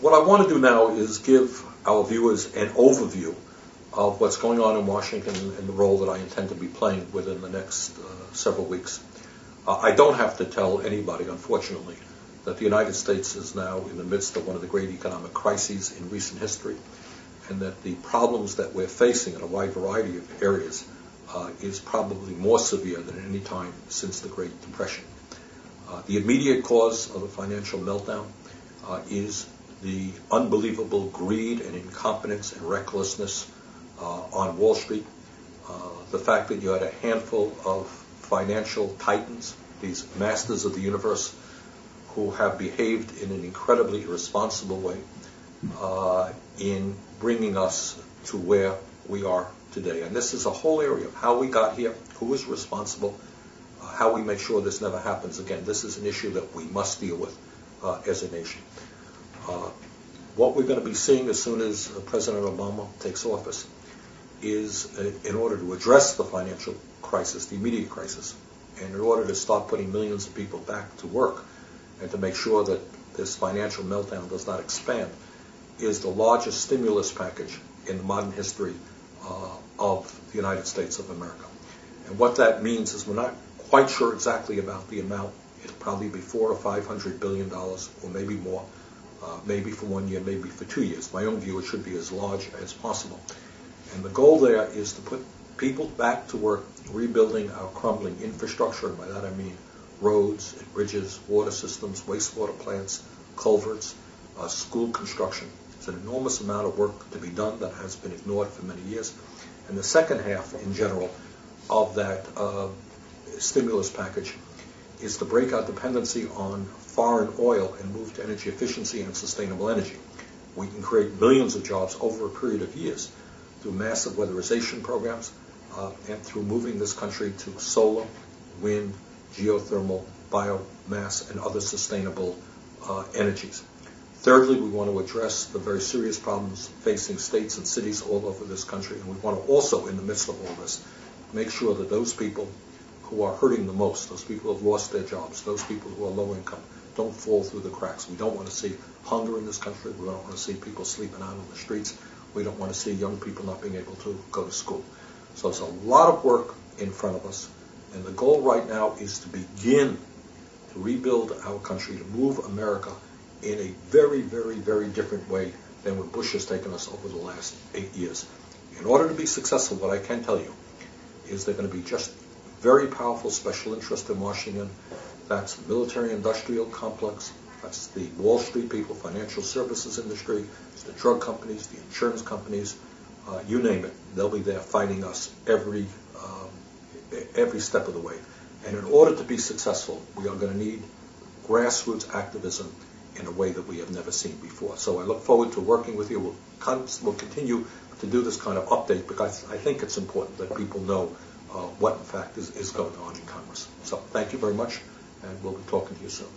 What I want to do now is give our viewers an overview of what's going on in Washington and the role that I intend to be playing within the next several weeks. I don't have to tell anybody, unfortunately, that the United States is now in the midst of one of the great economic crises in recent history, and that the problems that we're facing in a wide variety of areas is probably more severe than any time since the Great Depression. The immediate cause of the financial meltdown is the unbelievable greed and incompetence and recklessness on Wall Street. The fact that you had a handful of financial titans, these masters of the universe, who have behaved in an incredibly irresponsible way in bringing us to where we are today. And this is a whole area of how we got here, who is responsible, how we make sure this never happens again. This is an issue that we must deal with as a nation. What we're going to be seeing as soon as President Obama takes office is, in order to address the financial crisis, the immediate crisis, and in order to start putting millions of people back to work and to make sure that this financial meltdown does not expand, is the largest stimulus package in the modern history of the United States of America. And what that means is we're not quite sure exactly about the amount. It'll probably be $400 or $500 billion, or maybe more, maybe for 1 year, maybe for 2 years. My own view, it should be as large as possible. And the goal there is to put people back to work rebuilding our crumbling infrastructure, and by that I mean roads and bridges, water systems, wastewater plants, culverts, school construction. It's an enormous amount of work to be done that has been ignored for many years. And the second half, in general, of that stimulus package is to break our dependency on foreign oil and move to energy efficiency and sustainable energy. We can create millions of jobs over a period of years through massive weatherization programs and through moving this country to solar, wind, geothermal, biomass, and other sustainable energies. Thirdly, we want to address the very serious problems facing states and cities all over this country, and we want to also, in the midst of all this, make sure that those people who are hurting the most, those people who have lost their jobs, those people who are low income, don't fall through the cracks. We don't want to see hunger in this country. We don't want to see people sleeping out on the streets. We don't want to see young people not being able to go to school. So it's a lot of work in front of us, and the goal right now is to begin to rebuild our country, to move America in a very, very, very different way than what Bush has taken us over the last 8 years. In order to be successful, what I can tell you is they're going to be just very powerful special interest in Washington. That's the military-industrial complex. That's the Wall Street people, financial services industry. It's the drug companies, the insurance companies, you name it. They'll be there fighting us every step of the way. And in order to be successful, we are going to need grassroots activism in a way that we have never seen before. So I look forward to working with you. We'll continue to do this kind of update because I think it's important that people know what in fact is going on in Congress. So thank you very much, and we'll be talking to you soon.